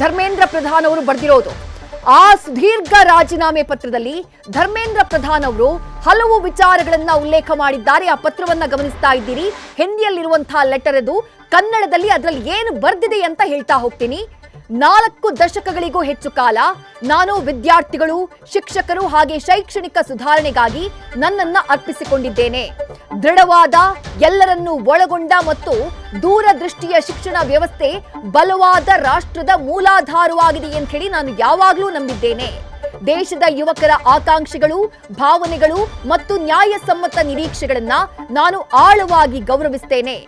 ಧರ್ಮೇಂದ್ರ ಪ್ರಧಾನ್ ಅವರು ಬರೆದಿರೋದು. ಆ ಸುದೀರ್ಘ ರಾಜೀನಾಮೆ ಪತ್ರದಲ್ಲಿ ಧರ್ಮೇಂದ್ರ ಪ್ರಧಾನ್ ಅವರು ಹಲವು ವಿಚಾರಗಳನ್ನ ಉಲ್ಲೇಖ ಮಾಡಿದ್ದಾರೆ. ಆ ಪತ್ರವನ್ನ ಗಮನಿಸ್ತಾ ಇದ್ದೀರಿ. ಹಿಂದಿಯಲ್ಲಿರುವಂತಹ ಲೆಟರ್ ಅದು, ಕನ್ನಡದಲ್ಲಿ ಅದರಲ್ಲಿ ಏನು ಬರ್ದಿದೆ ಅಂತ ಹೇಳ್ತಾ ಹೋಗ್ತೀನಿ. 4 ದಶಕಗಳಿಗೂ ಹೆಚ್ಚು ಕಾಲ ನಾನು ವಿದ್ಯಾರ್ಥಿಗಳು, ಶಿಕ್ಷಕರು ಹಾಗೆ ಶೈಕ್ಷಣಿಕ ಸುಧಾರಣೆಗಾಗಿ ನನ್ನನ್ನ ಅರ್ಪಿಸಿಕೊಂಡಿದ್ದೇನೆ. ದೃಢವಾದ, ಎಲ್ಲರನ್ನೂ ಒಳಗೊಂಡ ಮತ್ತು ದೂರದೃಷ್ಟಿಯ ಶಿಕ್ಷಣ ವ್ಯವಸ್ಥೆ ಬಲವಾದ ರಾಷ್ಟ್ರದ ಮೂಲಾಧಾರವಾಗಿದೆ ಅಂತ ಹೇಳಿ ನಾನು ಯಾವಾಗಲೂ ನಂಬಿದ್ದೇನೆ. ದೇಶದ ಯುವಕರ ಆಕಾಂಕ್ಷೆಗಳು, ಭಾವನೆಗಳು ಮತ್ತು ನ್ಯಾಯಸಮ್ಮತ ನಿರೀಕ್ಷೆಗಳನ್ನ ನಾನು ಆಳವಾಗಿ ಗೌರವಿಸ್ತೇನೆ.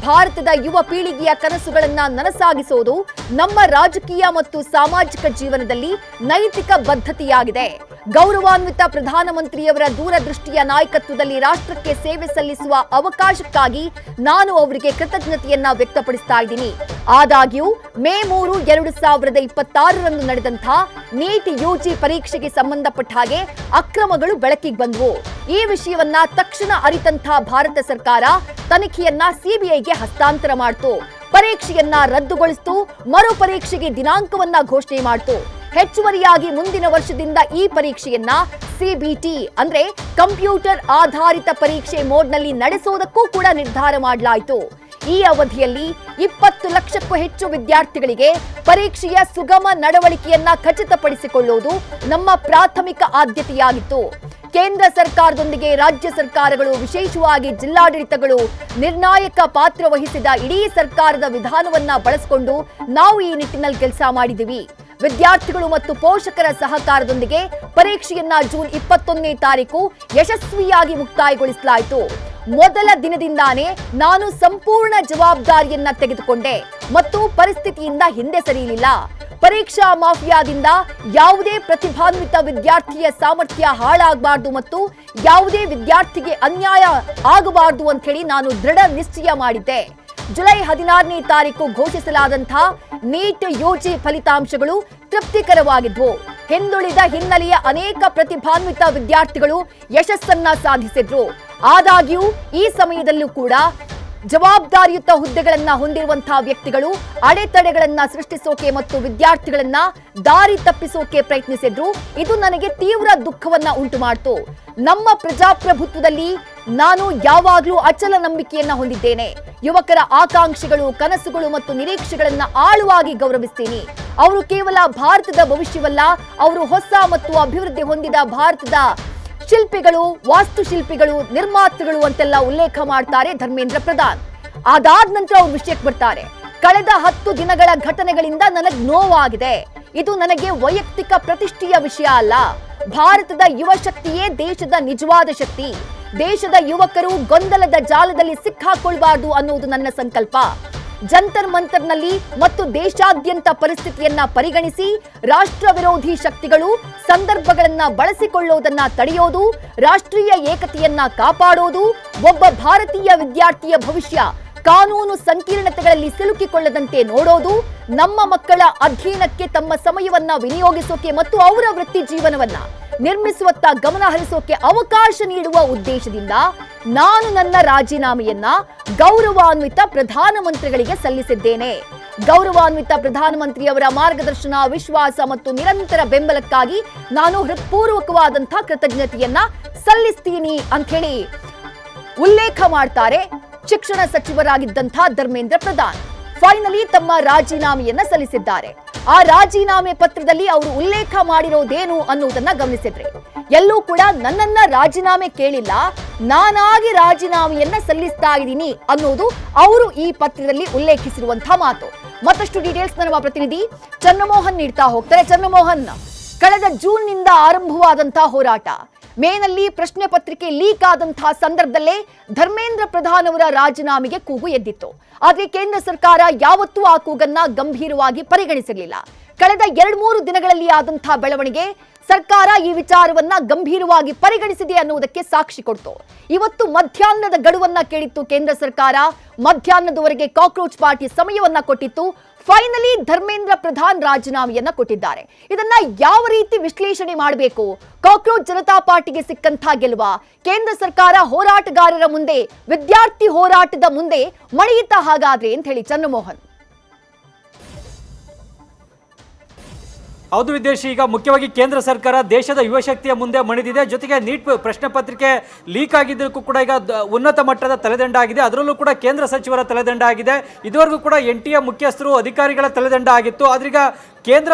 ಭಾರತದ ಯುವ ಪೀಳಿಗೆಯ ಕನಸುಗಳನ್ನ ನನಸಾಗಿಸೋದು ನಮ್ಮ ರಾಜಕೀಯ ಮತ್ತು ಸಾಮಾಜಿಕ ಜೀವನದಲ್ಲಿ ನೈತಿಕ ಬದ್ಧತೆಯಾಗಿದೆ. ಗೌರವಾನ್ವಿತ ಪ್ರಧಾನಮಂತ್ರಿಯವರ ದೂರದೃಷ್ಟಿಯ ನಾಯಕತ್ವದಲ್ಲಿ ರಾಷ್ಟ್ರಕ್ಕೆ ಸೇವೆ ಸಲ್ಲಿಸುವ ಅವಕಾಶಕ್ಕಾಗಿ ನಾನು ಅವರಿಗೆ ಕೃತಜ್ಞತೆಯನ್ನ ವ್ಯಕ್ತಪಡಿಸ್ತಾ ಇದ್ದೀನಿ. ಆದಾಗ್ಯೂ ಮೇ 3, 2026ರಂದು ನಡೆದಂಥ ನೀಟ್ ಯುಜಿ ಪರೀಕ್ಷೆಗೆ ಸಂಬಂಧಪಟ್ಟ ಹಾಗೆ ಅಕ್ರಮಗಳು ಬೆಳಕಿಗೆ ಬಂದವು. ಈ ವಿಷಯವನ್ನ ತಕ್ಷಣ ಅರಿತಂಥ ಭಾರತ ಸರ್ಕಾರ ತನಿಖೆಯನ್ನ ಸಿಬಿಐಗೆ ಹಸ್ತಾಂತರ ಮಾಡಿತು. ಪರೀಕ್ಷೆಯನ್ನ ರದ್ದುಗೊಳಿಸಿತು. ಮರು ಪರೀಕ್ಷೆಗೆ ದಿನಾಂಕವನ್ನ ಘೋಷಣೆ ಮಾಡಿತು. ಹೆಚ್ಚುವರಿಯಾಗಿ ಮುಂದಿನ ವರ್ಷದಿಂದ ಈ ಪರೀಕ್ಷೆಯನ್ನ ಸಿಬಿಟಿ ಅಂದ್ರೆ ಕಂಪ್ಯೂಟರ್ ಆಧಾರಿತ ಪರೀಕ್ಷೆ ಮೋಡ್ನಲ್ಲಿ ನಡೆಸೋದಕ್ಕೂ ಕೂಡ ನಿರ್ಧಾರ ಮಾಡಲಾಯಿತು. ಈ ಅವಧಿಯಲ್ಲಿ 20 ಲಕ್ಷಕ್ಕೂ ಹೆಚ್ಚು ವಿದ್ಯಾರ್ಥಿಗಳಿಗೆ ಪರೀಕ್ಷೆಯ ಸುಗಮ ನಡವಳಿಕೆಯನ್ನ ಖಚಿತಪಡಿಸಿಕೊಳ್ಳುವುದು ನಮ್ಮ ಪ್ರಾಥಮಿಕ ಆದ್ಯತೆಯಾಗಿತ್ತು. ಕೇಂದ್ರ ಸರ್ಕಾರದೊಂದಿಗೆ ರಾಜ್ಯ ಸರ್ಕಾರಗಳು, ವಿಶೇಷವಾಗಿ ಜಿಲ್ಲಾಡಳಿತಗಳು ನಿರ್ಣಾಯಕ ಪಾತ್ರ ವಹಿಸಿದ ಇಡೀ ಸರ್ಕಾರದ ವಿಧಾನವನ್ನ ಬಳಸಿಕೊಂಡು ನಾವು ಈ ನಿಟ್ಟಿನಲ್ಲಿ ಕೆಲಸ ಮಾಡಿದ್ದೀವಿ. ವಿದ್ಯಾರ್ಥಿಗಳು ಮತ್ತು ಪೋಷಕರ ಸಹಕಾರದೊಂದಿಗೆ ಪರೀಕ್ಷೆಯನ್ನ ಜೂನ್ 21ನೇ ತಾರೀಕು ಯಶಸ್ವಿಯಾಗಿ ಮುಕ್ತಾಯಗೊಳಿಸಲಾಯಿತು. ಮೊದಲ ದಿನದಿಂದಾನೇ ನಾನು ಸಂಪೂರ್ಣ ಜವಾಬ್ದಾರಿಯನ್ನ ತೆಗೆದುಕೊಂಡೆ ಮತ್ತು ಪರಿಸ್ಥಿತಿಯಿಂದ ಹಿಂದೆ ಸರಿಯಲಿಲ್ಲ. ಪರೀಕ್ಷಾ ಮಾಫಿಯಾದಿಂದ ಯಾವುದೇ ಪ್ರತಿಭಾನ್ವಿತ ವಿದ್ಯಾರ್ಥಿಯ ಸಾಮರ್ಥ್ಯ ಹಾಳಾಗಬಾರದು ಮತ್ತು ಯಾವುದೇ ವಿದ್ಯಾರ್ಥಿಗೆ ಅನ್ಯಾಯ ಆಗಬಾರದು ಅಂತ ಹೇಳಿ ನಾನು ದೃಢ ನಿಶ್ಚಯ ಮಾಡಿದ್ದೆ. ಜುಲೈ 16ನೇ ತಾರೀಕು ಘೋಷಿಸಲಾದಂತಹ ನೀಟ್ ಯುಜಿ ಫಲಿತಾಂಶಗಳು ತೃಪ್ತಿಕರವಾಗಿದ್ವು. ಹಿಂದುಳಿದ ಹಿನ್ನೆಲೆಯ ಅನೇಕ ಪ್ರತಿಭಾನ್ವಿತ ವಿದ್ಯಾರ್ಥಿಗಳು ಯಶಸ್ಸನ್ನ ಸಾಧಿಸಿದ್ರು. ಆದಾಗ್ಯೂ ಈ ಸಮಯದಲ್ಲೂ ಕೂಡ ಜವಾಬ್ದಾರಿಯುತ ಹುದ್ದೆಗಳನ್ನ ಹೊಂದಿರುವಂತಹ ವ್ಯಕ್ತಿಗಳು ಅಡೆತಡೆಗಳನ್ನ ಸೃಷ್ಟಿಸೋಕೆ ಮತ್ತು ವಿದ್ಯಾರ್ಥಿಗಳನ್ನ ದಾರಿ ತಪ್ಪಿಸೋಕೆ ಪ್ರಯತ್ನಿಸಿದ್ರು. ಇದು ನನಗೆ ತೀವ್ರ ದುಃಖವನ್ನ ಉಂಟು ಮಾಡಿತು. ನಮ್ಮ ಪ್ರಜಾಪ್ರಭುತ್ವದಲ್ಲಿ ನಾನು ಯಾವಾಗಲೂ ಅಚಲ ನಂಬಿಕೆಯನ್ನ ಹೊಂದಿದ್ದೇನೆ. ಯುವಕರ ಆಕಾಂಕ್ಷೆಗಳು, ಕನಸುಗಳು ಮತ್ತು ನಿರೀಕ್ಷೆಗಳನ್ನ ಆಳವಾಗಿ ಗೌರವಿಸ್ತೀನಿ. ಅವರು ಕೇವಲ ಭಾರತದ ಭವಿಷ್ಯವಲ್ಲ, ಅವರು ಹೊಸ ಮತ್ತು ಅಭಿವೃದ್ಧಿ ಹೊಂದಿದ ಭಾರತದ ಶಿಲ್ಪಿಗಳು, ವಾಸ್ತುಶಿಲ್ಪಿಗಳು, ನಿರ್ಮಾತೃಗಳು ಅಂತೆಲ್ಲ ಉಲ್ಲೇಖ ಮಾಡ್ತಾರೆ ಧರ್ಮೇಂದ್ರ ಪ್ರಧಾನ್. ಅದಾದ ನಂತರ ಅವ್ರ ವಿಷಯಕ್ಕೆ ಬರ್ತಾರೆ. ಕಳೆದ 10 ದಿನಗಳ ಘಟನೆಗಳಿಂದ ನನಗೆ ನೋವಾಗಿದೆ. ಇದು ನನಗೆ ವೈಯಕ್ತಿಕ ಪ್ರತಿಷ್ಠೆಯ ವಿಷಯ ಅಲ್ಲ. ಭಾರತದ ಯುವ ಶಕ್ತಿಯೇ ದೇಶದ ನಿಜವಾದ ಶಕ್ತಿ. ದೇಶದ ಯುವಕರು ಗೊಂದಲದ ಜಾಲದಲ್ಲಿ ಸಿಕ್ಕಾಕೊಳ್ಬಾರ್ದು ಅನ್ನೋದು ನನ್ನ ಸಂಕಲ್ಪ. ಜಂತರ್ ಮಂತರ್ನಲ್ಲಿ ಮತ್ತು ದೇಶಾದ್ಯಂತ ಪರಿಸ್ಥಿತಿಯನ್ನ ಪರಿಗಣಿಸಿ ರಾಷ್ಟ್ರ ವಿರೋಧಿ ಶಕ್ತಿಗಳು ಸಂದರ್ಭಗಳನ್ನ ಬಳಸಿಕೊಳ್ಳೋದನ್ನ ತಡೆಯೋದು, ರಾಷ್ಟ್ರೀಯ ಏಕತೆಯನ್ನ ಕಾಪಾಡೋದು, ಒಬ್ಬ ಭಾರತೀಯ ವಿದ್ಯಾರ್ಥಿಯ ಭವಿಷ್ಯ ಕಾನೂನು ಸಂಕೀರ್ಣತೆಗಳಲ್ಲಿ ಸಿಲುಕಿಕೊಳ್ಳದಂತೆ ನೋಡೋದು, ನಮ್ಮ ಮಕ್ಕಳ ಅಧ್ಯಯನಕ್ಕೆ ತಮ್ಮ ಸಮಯವನ್ನ ವಿನಿಯೋಗಿಸೋಕೆ ಮತ್ತು ಅವರ ವೃತ್ತಿ ಜೀವನವನ್ನ ನಿರ್ಮಿಸುವತ್ತ ಗಮನ ಹರಿಸೋಕೆ ಅವಕಾಶ ನೀಡುವ ಉದ್ದೇಶದಿಂದ ನಾನು ನನ್ನ ರಾಜೀನಾಮೆಯನ್ನ ಗೌರವಾನ್ವಿತ ಪ್ರಧಾನಮಂತ್ರಿಗಳಿಗೆ ಸಲ್ಲಿಸಿದ್ದೇನೆ. ಗೌರವಾನ್ವಿತ ಪ್ರಧಾನಮಂತ್ರಿಯವರ ಮಾರ್ಗದರ್ಶನ, ವಿಶ್ವಾಸ ಮತ್ತು ನಿರಂತರ ಬೆಂಬಲಕ್ಕಾಗಿ ನಾನು ಹೃತ್ಪೂರ್ವಕವಾದಂತಹ ಕೃತಜ್ಞತೆಯನ್ನ ಸಲ್ಲಿಸ್ತೀನಿ ಅಂತ ಹೇಳಿ ಉಲ್ಲೇಖ ಮಾಡ್ತಾರೆ ಶಿಕ್ಷಣ ಸಚಿವರಾಗಿದ್ದಂತಹ ಧರ್ಮೇಂದ್ರ ಪ್ರಧಾನ್. ಫೈನಲಿ ತಮ್ಮ ರಾಜೀನಾಮೆಯನ್ನ ಸಲ್ಲಿಸಿದ್ದಾರೆ. ಆ ರಾಜೀನಾಮೆ ಪತ್ರದಲ್ಲಿ ಅವರು ಉಲ್ಲೇಖ ಮಾಡಿರೋದೇನು ಅನ್ನೋದನ್ನ ಗಮನಿಸಿದ್ರೆ, ಎಲ್ಲೂ ಕೂಡ ನನ್ನನ್ನ ರಾಜೀನಾಮೆ ಕೇಳಿಲ್ಲ, ನಾನಾಗಿ ರಾಜೀನಾಮೆಯನ್ನ ಸಲ್ಲಿಸ್ತಾ ಇದ್ದೀನಿ ಅನ್ನೋದು ಅವರು ಈ ಪತ್ರದಲ್ಲಿ ಉಲ್ಲೇಖಿಸಿರುವಂತಹ ಮಾತು. ಮತ್ತಷ್ಟು ಡೀಟೇಲ್ಸ್ ನಮ್ಮ ಪ್ರತಿನಿಧಿ ಚಂದ್ರಮೋಹನ್ ನೀಡ್ತಾ ಹೋಗ್ತಾರೆ. ಚಂದ್ರಮೋಹನ್, ಕಳೆದ ಜೂನ್ನಿಂದ ಆರಂಭವಾದಂತಹ ಹೋರಾಟ, ಮೇನಲ್ಲಿ ಪ್ರಶ್ನೆ ಪತ್ರಿಕೆ ಲೀಕ್ ಆದಂತಹ ಸಂದರ್ಭದಲ್ಲೇ ಧರ್ಮೇಂದ್ರ ಪ್ರಧಾನ್ ಅವರ ರಾಜೀನಾಮೆಗೆ ಕೂಗು ಎದ್ದಿತ್ತು. ಆದ್ರೆ ಕೇಂದ್ರ ಸರ್ಕಾರ ಯಾವತ್ತೂ ಆ ಕೂಗನ್ನ ಗಂಭೀರವಾಗಿ ಪರಿಗಣಿಸಿರಲಿಲ್ಲ. ಕಳೆದ 2-3 ದಿನಗಳಲ್ಲಿ ಆದಂತಹ ಬೆಳವಣಿಗೆ ಸರ್ಕಾರ ಈ ವಿಚಾರವನ್ನ ಗಂಭೀರವಾಗಿ ಪರಿಗಣಿಸಿದೆ ಅನ್ನುವುದಕ್ಕೆ ಸಾಕ್ಷಿ ಕೊಡ್ತು. ಇವತ್ತು ಮಧ್ಯಾಹ್ನದ ಗಡುವನ್ನ ಕೇಳಿತ್ತು ಕೇಂದ್ರ ಸರ್ಕಾರ. ಮಧ್ಯಾಹ್ನದವರೆಗೆ ಕಾಕ್ರೋಚ್ ಪಾರ್ಟಿ ಸಮಯವನ್ನ ಕೊಟ್ಟಿತ್ತು. ಫೈನಲಿ ಧರ್ಮೇಂದ್ರ ಪ್ರಧಾನ್ ರಾಜೀನಾಮೆಯನ್ನ ಕೊಟ್ಟಿದ್ದಾರೆ. ಇದನ್ನ ಯಾವ ರೀತಿ ವಿಶ್ಲೇಷಣೆ ಮಾಡಬೇಕು? ಕಾಕ್ರೋಚ್ ಜನತಾ ಪಾರ್ಟಿಗೆ ಸಿಕ್ಕಂತ ಗೆಲುವ, ಕೇಂದ್ರ ಸರ್ಕಾರ ಹೋರಾಟಗಾರರ ಮುಂದೆ, ವಿದ್ಯಾರ್ಥಿ ಹೋರಾಟದ ಮುಂದೆ ಮಣಿಯುತ್ತಾ ಹಾಗಾದ್ರೆ ಅಂತ ಹೇಳಿ ಚಂದ್ರಮೋಹನ್. ಹೌದು ವಿದೇಶಿ, ಈಗ ಮುಖ್ಯವಾಗಿ ಕೇಂದ್ರ ಸರ್ಕಾರ ದೇಶದ ಯುವಶಕ್ತಿಯ ಮುಂದೆ ಮಣಿದಿದೆ. ಜೊತೆಗೆ ನೀಟ್ ಪ್ರಶ್ನೆ ಪತ್ರಿಕೆ ಲೀಕ್ ಆಗಿದ್ದಕ್ಕೂ ಕೂಡ ಈಗ ಉನ್ನತ ಮಟ್ಟದ ತಲೆದಂಡ ಆಗಿದೆ. ಅದರಲ್ಲೂ ಕೂಡ ಕೇಂದ್ರ ಸಚಿವರ ತಲೆದಂಡ ಆಗಿದೆ. ಇದುವರೆಗೂ ಕೂಡ NTA ಮುಖ್ಯಸ್ಥರು ಅಧಿಕಾರಿಗಳ ತಲೆದಂಡ ಆಗಿತ್ತು. ಆದ್ರೀಗ ಕೇಂದ್ರ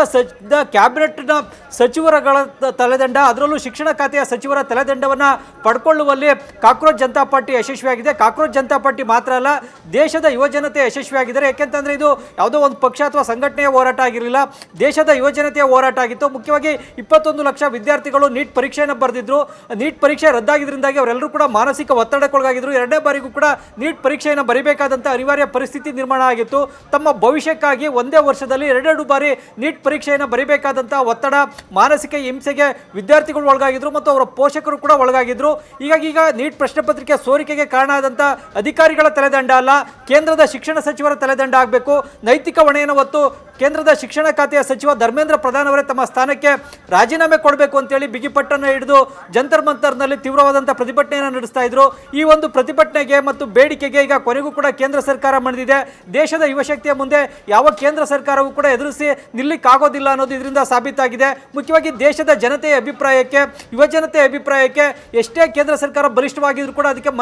ಕ್ಯಾಬಿನೆಟ್ನ ಸಚಿವರುಗಳ ತಲೆದಂಡ, ಅದರಲ್ಲೂ ಶಿಕ್ಷಣ ಖಾತೆಯ ಸಚಿವರ ತಲೆದಂಡವನ್ನು ಪಡ್ಕೊಳ್ಳುವಲ್ಲಿ ಕಾಕ್ರೋಚ್ ಜನತಾ ಪಾರ್ಟಿ ಯಶಸ್ವಿಯಾಗಿದೆ. ಕಾಕ್ರೋಚ್ ಜನತಾ ಪಾರ್ಟಿ ಮಾತ್ರ ಅಲ್ಲ, ದೇಶದ ಯುವಜನತೆ ಯಶಸ್ವಿಯಾಗಿದ್ದಾರೆ. ಯಾಕೆಂತಂದ್ರೆ ಇದು ಯಾವುದೋ ಒಂದು ಪಕ್ಷ ಅಥವಾ ಸಂಘಟನೆಯ ಹೋರಾಟ ಆಗಿರಲಿಲ್ಲ, ದೇಶದ ಯುವಜನತೆಯ ಹೋರಾಟ ಆಗಿತ್ತು. ಮುಖ್ಯವಾಗಿ 21 ಲಕ್ಷ ವಿದ್ಯಾರ್ಥಿಗಳು ನೀಟ್ ಪರೀಕ್ಷೆಯನ್ನು ಬರೆದಿದ್ರು. ನೀಟ್ ಪರೀಕ್ಷೆ ರದ್ದಾಗಿದ್ದರಿಂದಾಗಿ ಅವರೆಲ್ಲರೂ ಕೂಡ ಮಾನಸಿಕ ಒತ್ತಡಕ್ಕೊಳಗಾಗಿದ್ರು. ಎರಡನೇ ಬಾರಿಗೂ ಕೂಡ ನೀಟ್ ಪರೀಕ್ಷೆಯನ್ನು ಬರೀಬೇಕಾದಂಥ ಅನಿವಾರ್ಯ ಪರಿಸ್ಥಿತಿ ನಿರ್ಮಾಣ ಆಗಿತ್ತು. ತಮ್ಮ ಭವಿಷ್ಯಕ್ಕಾಗಿ ಒಂದೇ ವರ್ಷದಲ್ಲಿ 2 ಬಾರಿ ನೀಟ್ ಪರೀಕ್ಷೆಯನ್ನು ಬರೀಬೇಕಾದಂಥ ಒತ್ತಡ, ಮಾನಸಿಕ ಹಿಂಸೆಗೆ ವಿದ್ಯಾರ್ಥಿಗಳು ಒಳಗಾಗಿದ್ರು ಮತ್ತು ಅವರ ಪೋಷಕರು ಕೂಡ ಒಳಗಾಗಿದ್ರು. ಹೀಗಾಗಿ ಈಗ ನೀಟ್ ಪ್ರಶ್ನೆ ಪತ್ರಿಕೆ ಸೋರಿಕೆಗೆ ಕಾರಣ ಆದಂಥ ಅಧಿಕಾರಿಗಳ ತಲೆದಂಡ ಅಲ್ಲ, ಕೇಂದ್ರದ ಶಿಕ್ಷಣ ಸಚಿವರ ತಲೆದಂಡ ಆಗಬೇಕು. ನೈತಿಕ ಹೊಣೆಯನ್ನು ಹೊತ್ತು ಕೇಂದ್ರದ ಶಿಕ್ಷಣ ಖಾತೆಯ ಸಚಿವ ಧರ್ಮೇಂದ್ರ ಪ್ರಧಾನ್ ಅವರೇ ತಮ್ಮ ಸ್ಥಾನಕ್ಕೆ ರಾಜೀನಾಮೆ ಕೊಡಬೇಕು ಅಂತೇಳಿ ಬಿಗಿಪಟ್ಟನ್ನು ಹಿಡಿದು ಜಂತರ್ ಮಂತರ್ನಲ್ಲಿ ತೀವ್ರವಾದಂಥ ಪ್ರತಿಭಟನೆಯನ್ನು ನಡೆಸ್ತಾ ಇದ್ರು. ಈ ಒಂದು ಪ್ರತಿಭಟನೆಗೆ ಮತ್ತು ಬೇಡಿಕೆಗೆ ಈಗ ಕೊನೆಗೂ ಕೂಡ ಕೇಂದ್ರ ಸರ್ಕಾರ ಮಣಿದಿದೆ. ದೇಶದ ಯುವಶಕ್ತಿಯ ಮುಂದೆ ಯಾವ ಕೇಂದ್ರ ಸರ್ಕಾರವೂ ಕೂಡ ಎದುರಿಸಿ ನಿಲ್ಲಿಕ್ಕಾಗೋದಿಲ್ಲ ಅನ್ನೋದು ಇದರಿಂದ ಸಾಬೀತಾಗಿದೆ. ಮುಖ್ಯವಾಗಿ ದೇಶದ ಜನತೆಯ ಅಭಿಪ್ರಾಯಕ್ಕೆ, ಯುವಜನತೆಯ ಅಭಿಪ್ರಾಯಕ್ಕೆ ಎಷ್ಟೇ ಕೇಂದ್ರ ಸರ್ಕಾರ ಬಲಿಷ್ಠವಾಗಿದ್ರು ಕೂಡ ಅದಕ್ಕೆ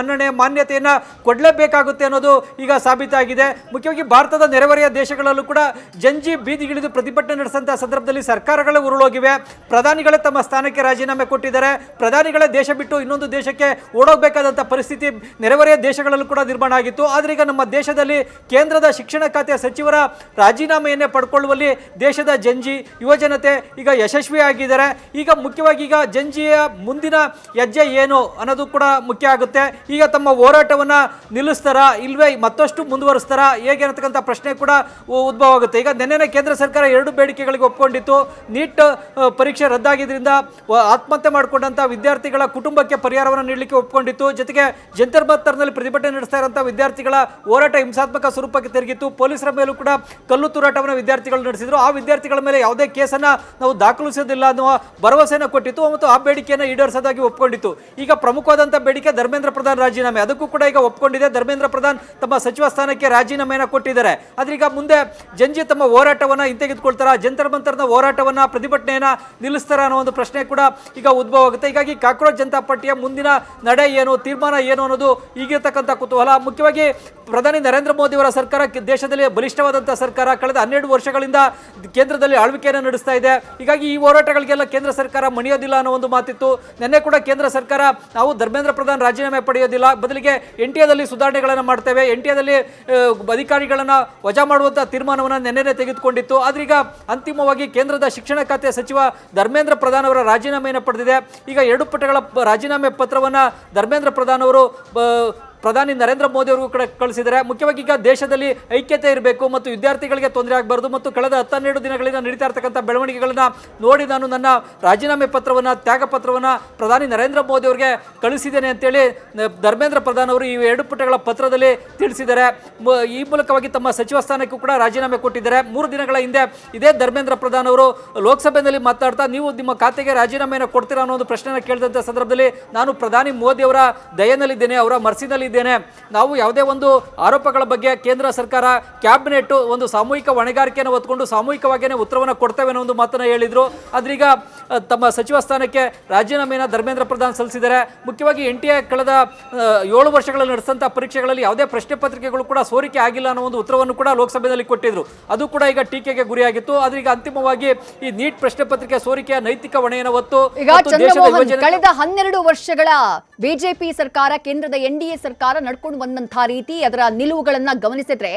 ಮಾನ್ಯತೆಯನ್ನು ಕೊಡಲೇಬೇಕಾಗುತ್ತೆ ಅನ್ನೋದು ಈಗ ಸಾಬೀತಾಗಿದೆ. ಮುಖ್ಯವಾಗಿ ಭಾರತದ ನೆರೆಹೊರೆಯ ದೇಶಗಳಲ್ಲೂ ಕೂಡ ಜಂಜಿ ಬೀದಿಗಿಳಿದು ಪ್ರತಿಭಟನೆ ನಡೆಸಿದಂತಹ ಸಂದರ್ಭದಲ್ಲಿ ಸರ್ಕಾರಗಳೇ ಉರುಳೋಗಿವೆ. ಪ್ರಧಾನಿಗಳೇ ತಮ್ಮ ಸ್ಥಾನಕ್ಕೆ ರಾಜೀನಾಮೆ ಕೊಟ್ಟಿದ್ದಾರೆ. ಪ್ರಧಾನಿಗಳೇ ದೇಶ ಬಿಟ್ಟು ಇನ್ನೊಂದು ದೇಶಕ್ಕೆ ಓಡೋಗಬೇಕಾದಂಥ ಪರಿಸ್ಥಿತಿ ನೆರೆಹೊರೆಯ ದೇಶಗಳಲ್ಲೂ ಕೂಡ ನಿರ್ಮಾಣ ಆಗಿತ್ತು. ಆದರೆ ಈಗ ನಮ್ಮ ದೇಶದಲ್ಲಿ ಕೇಂದ್ರದ ಶಿಕ್ಷಣ ಖಾತೆಯ ಸಚಿವರ ರಾಜೀನಾಮೆಯನ್ನೇ ಪಡ್ಕೊಳ್ಳುವಲ್ಲಿ ದೇಶದ ಜಂಜಿ ಯುವಜನತೆ ಈಗ ಯಶಸ್ವಿಯಾಗಿದ್ದಾರೆ. ಈಗ ಮುಖ್ಯವಾಗಿ ಈಗ ಜಂಜಿಯ ಮುಂದಿನ ಹೆಜ್ಜೆ ಏನು ಅನ್ನೋದು ಕೂಡ ಮುಖ್ಯ ಆಗುತ್ತೆ. ಈಗ ತಮ್ಮ ಹೋರಾಟವನ್ನು ನಿಲ್ಲಿಸ್ತಾರಾ ಇಲ್ವೇ ಮತ್ತಷ್ಟು ಮುಂದುವರಿಸ್ತಾರಾ ಹೇಗೆ ಅನ್ನತಕ್ಕಂಥ ಪ್ರಶ್ನೆ ಕೂಡ ಉದ್ಭವ ಆಗುತ್ತೆ. ಈಗ ನಿನ್ನೆ ಕೇಂದ್ರ ಸರ್ಕಾರ 2 ಬೇಡಿಕೆಗಳಿಗೆ ಒಪ್ಕೊಂಡಿತ್ತು. ನೀಟ್ ಪರೀಕ್ಷೆ ರದ್ದಾಗಿದ್ದರಿಂದ ಆತ್ಮಹತ್ಯೆ ಮಾಡಿಕೊಂಡಂಥ ವಿದ್ಯಾರ್ಥಿಗಳ ಕುಟುಂಬಕ್ಕೆ ಪರಿಹಾರವನ್ನು ನೀಡಲಿಕ್ಕೆ ಒಪ್ಕೊಂಡಿತ್ತು. ಜೊತೆಗೆ ಜಂತರ್ ಮಂತರ್ನಲ್ಲಿ ಪ್ರತಿಭಟನೆ ನಡೆಸ್ತಾ ಇರುವಂತಹ ವಿದ್ಯಾರ್ಥಿಗಳ ಹೋರಾಟ ಹಿಂಸಾತ್ಮಕ ಸ್ವರೂಪಕ್ಕೆ ತಿರುಗಿತ್ತು. ಪೊಲೀಸರ ಮೇಲೂ ಕೂಡ ಕಲ್ಲು ತೂರಾಟವನ್ನು ವಿದ್ಯಾರ್ಥಿಗಳು ನಡೆಸಿದ್ರು. ಆ ವಿದ್ಯಾರ್ಥಿಗಳ ಮೇಲೆ ಯಾವುದೇ ಕೇಸನ್ನು ನಾವು ದಾಖಲಿಸೋದಿಲ್ಲ ಅನ್ನುವ ಭರವಸೆಯನ್ನು ಕೊಟ್ಟಿತ್ತು ಮತ್ತು ಆ ಬೇಡಿಕೆಯನ್ನು ಈಡೇರಿಸೋದಾಗಿ ಒಪ್ಕೊಂಡಿತ್ತು. ಈಗ ಪ್ರಮುಖವಾದಂಥ ಬೇಡಿಕೆ ಧರ್ಮೇಂದ್ರ ಪ್ರಧಾನ್ ರಾಜೀನಾಮೆ, ಅದಕ್ಕೂ ಕೂಡ ಈಗ ಒಪ್ಕೊಂಡಿದೆ. ಧರ್ಮೇಂದ್ರ ಪ್ರಧಾನ್ ತಮ್ಮ ಸಚಿವ ಸ್ಥಾನಕ್ಕೆ ರಾಜೀನಾಮೆಯನ್ನು ಕೊಟ್ಟಿದ್ದಾರೆ. ಆದ್ರೆ ಈಗ ಮುಂದೆ ಜಂಜಿ ತಮ್ಮ ಹೋರಾಟವನ್ನು ಹಿಂತೆಗೆದುಕೊಳ್ತಾರ, ಜಂತರ್ ಮಂತರ್ನ ಹೋರಾಟವನ್ನು ಪ್ರತಿಭಟನೆಯನ್ನು ನಿಲ್ಲಿಸ್ತಾರ ಅನ್ನೋ ಒಂದು ಪ್ರಶ್ನೆ ಕೂಡ ಈಗ ಉದ್ಭವ ಆಗುತ್ತೆ. ಹೀಗಾಗಿ ಕಾಕ್ರೋಚ್ ಜನತಾ ಪಾರ್ಟಿಯ ಮುಂದಿನ ನಡೆ ಏನು, ತೀರ್ಮಾನ ಏನು ಅನ್ನೋದು ಈಗಿರ್ತಕ್ಕಂಥ ಕುತೂಹಲ. ಮುಖ್ಯವಾಗಿ ಪ್ರಧಾನಿ ನರೇಂದ್ರ ಮೋದಿ ಅವರ ಸರ್ಕಾರ ದೇಶದಲ್ಲಿ ಬಲಿಷ್ಠವಾದಂಥ ಸರ್ಕಾರ, ಕಳೆದ 12 ವರ್ಷಗಳಿಂದ ಕೇಂದ್ರದಲ್ಲಿ ಆಳ್ವಿಕೆಯನ್ನು ನಡೆಸ್ತಾ ಇದೆ. ಹೀಗಾಗಿ ಈ ಹೋರಾಟಗಳಿಗೆಲ್ಲ ಕೇಂದ್ರ ಸರ್ಕಾರ ಮಣಿಯೋದಿಲ್ಲ ಅನ್ನೋ ಒಂದು ಮಾತಿತ್ತು. ನಿನ್ನೆ ಕೂಡ ಕೇಂದ್ರ ಸರ್ಕಾರ ನಾವು ಧರ್ಮೇಂದ್ರ ಪ್ರಧಾನ್ ರಾಜೀನಾಮೆ ಪಡೆಯೋದಿಲ್ಲ, ಬದಲಿಗೆ NTAದಲ್ಲಿ ಸುಧಾರಣೆಗಳನ್ನು ಮಾಡ್ತೇವೆ, NTAದಲ್ಲಿ ಅಧಿಕಾರಿಗಳನ್ನು ವಜಾ ಮಾಡುವಂಥ ತೀರ್ಮಾನವನ್ನು ನಿನ್ನೆ ತೆಗೆದುಕೊಂಡಿತ್ತು. ಆದ್ರೆ ಈಗ ಅಂತಿಮವಾಗಿ ಕೇಂದ್ರದ ಶಿಕ್ಷಣ ಖಾತೆ ಸಚಿವ ಧರ್ಮೇಂದ್ರ ಪ್ರಧಾನ್ ಅವರ ರಾಜೀನಾಮೆಯನ್ನು ಪಡೆದಿದೆ. ಈಗ 2 ಪುಟಗಳ ರಾಜೀನಾಮೆ ಪತ್ರವನ್ನು ಧರ್ಮೇಂದ್ರ ಪ್ರಧಾನ್ ಅವರು ಪ್ರಧಾನಿ ನರೇಂದ್ರ ಮೋದಿ ಅವರಿಗೂ ಕೂಡ ಕಳಿಸಿದ್ದಾರೆ. ಮುಖ್ಯವಾಗಿ ಈಗ ದೇಶದಲ್ಲಿ ಐಕ್ಯತೆ ಇರಬೇಕು ಮತ್ತು ವಿದ್ಯಾರ್ಥಿಗಳಿಗೆ ತೊಂದರೆ ಆಗಬಾರ್ದು ಮತ್ತು ಕಳೆದ 12 ದಿನಗಳಿಂದ ನಡೀತಾ ಇರತಕ್ಕಂಥ ಬೆಳವಣಿಗೆಗಳನ್ನು ನೋಡಿ ನಾನು ನನ್ನ ರಾಜೀನಾಮೆ ಪತ್ರವನ್ನು, ತ್ಯಾಗ ಪತ್ರವನ್ನು ಪ್ರಧಾನಿ ನರೇಂದ್ರ ಮೋದಿ ಅವರಿಗೆ ಕಳಿಸಿದ್ದೇನೆ ಅಂತೇಳಿ ಧರ್ಮೇಂದ್ರ ಪ್ರಧಾನ್ ಅವರು ಈ 2 ಪುಟಗಳ ಪತ್ರದಲ್ಲಿ ತಿಳಿಸಿದ್ದಾರೆ. ಈ ಮೂಲಕವಾಗಿ ತಮ್ಮ ಸಚಿವ ಸ್ಥಾನಕ್ಕೂ ಕೂಡ ರಾಜೀನಾಮೆ ಕೊಟ್ಟಿದ್ದಾರೆ. 3 ದಿನಗಳ ಹಿಂದೆ ಇದೇ ಧರ್ಮೇಂದ್ರ ಪ್ರಧಾನ್ ಅವರು ಲೋಕಸಭೆಯಲ್ಲಿ ಮಾತಾಡ್ತಾ ನೀವು ನಿಮ್ಮ ಖಾತೆಗೆ ರಾಜೀನಾಮೆಯನ್ನು ಕೊಡ್ತೀರಾ ಅನ್ನೋ ಒಂದು ಪ್ರಶ್ನೆಯನ್ನು ಕೇಳಿದಂಥ ಸಂದರ್ಭದಲ್ಲಿ ನಾನು ಪ್ರಧಾನಿ ಮೋದಿ ಅವರ ದಯೆನಲ್ಲಿದ್ದೇನೆ, ಅವರ ಮರ್ಸಿನಲ್ಲಿ ನಾವು ಯಾವುದೇ ಒಂದು ಆರೋಪಗಳ ಬಗ್ಗೆ ಕೇಂದ್ರ ಸರ್ಕಾರ ಕ್ಯಾಬಿನೆಟ್ ಒಂದು ಸಾಮೂಹಿಕ ಹೊಣೆಗಾರಿಕೆಯನ್ನು ಹೊತ್ತುಕೊಂಡು ಸಾಮೂಹಿಕವಾಗಿಯೇ ಉತ್ತರವನ್ನು ಕೊಡ್ತೇವೆ ಅನ್ನೋ ಒಂದು ಮಾತನ್ನು ಹೇಳಿದ್ರು. ಆದ್ರೀಗ ತಮ್ಮ ಸಚಿವ ಸ್ಥಾನಕ್ಕೆ ರಾಜೀನಾಮೆಯನ್ನು ಧರ್ಮೇಂದ್ರ ಪ್ರಧಾನ್ ಸಲ್ಲಿಸಿದ್ದಾರೆ. ಮುಖ್ಯವಾಗಿ NTA ಕಳೆದ 7 ವರ್ಷಗಳಲ್ಲಿ ನಡೆಸಿದಂಥ ಪರೀಕ್ಷೆಗಳಲ್ಲಿ ಯಾವುದೇ ಪ್ರಶ್ನೆ ಪತ್ರಿಕೆಗಳು ಕೂಡ ಸೋರಿಕೆ ಆಗಿಲ್ಲ ಅನ್ನೋ ಒಂದು ಉತ್ತರವನ್ನು ಕೂಡ ಲೋಕಸಭೆಯಲ್ಲಿ ಕೊಟ್ಟಿದ್ರು. ಅದು ಕೂಡ ಈಗ ಟೀಕೆಗೆ ಗುರಿಯಾಗಿತ್ತು. ಆದ್ರೆ ಈಗ ಅಂತಿಮವಾಗಿ ಈ ನೀಟ್ ಪ್ರಶ್ನೆ ಪತ್ರಿಕೆ ಸೋರಿಕೆಯ ನೈತಿಕ ಹೊಣೆಯನ್ನು ಹೊತ್ತು ಕಳೆದ 12 ವರ್ಷಗಳ ಬಿಜೆಪಿ ಸರ್ಕಾರ, ಕೇಂದ್ರದ NDA ಸರ್ಕಾರ ನಡ್ಕೊಂಡು ಬಂದಂತಹ ರೀತಿ, ಅದರ ನಿಲುವುಗಳನ್ನ ಗಮನಿಸಿದ್ರೆ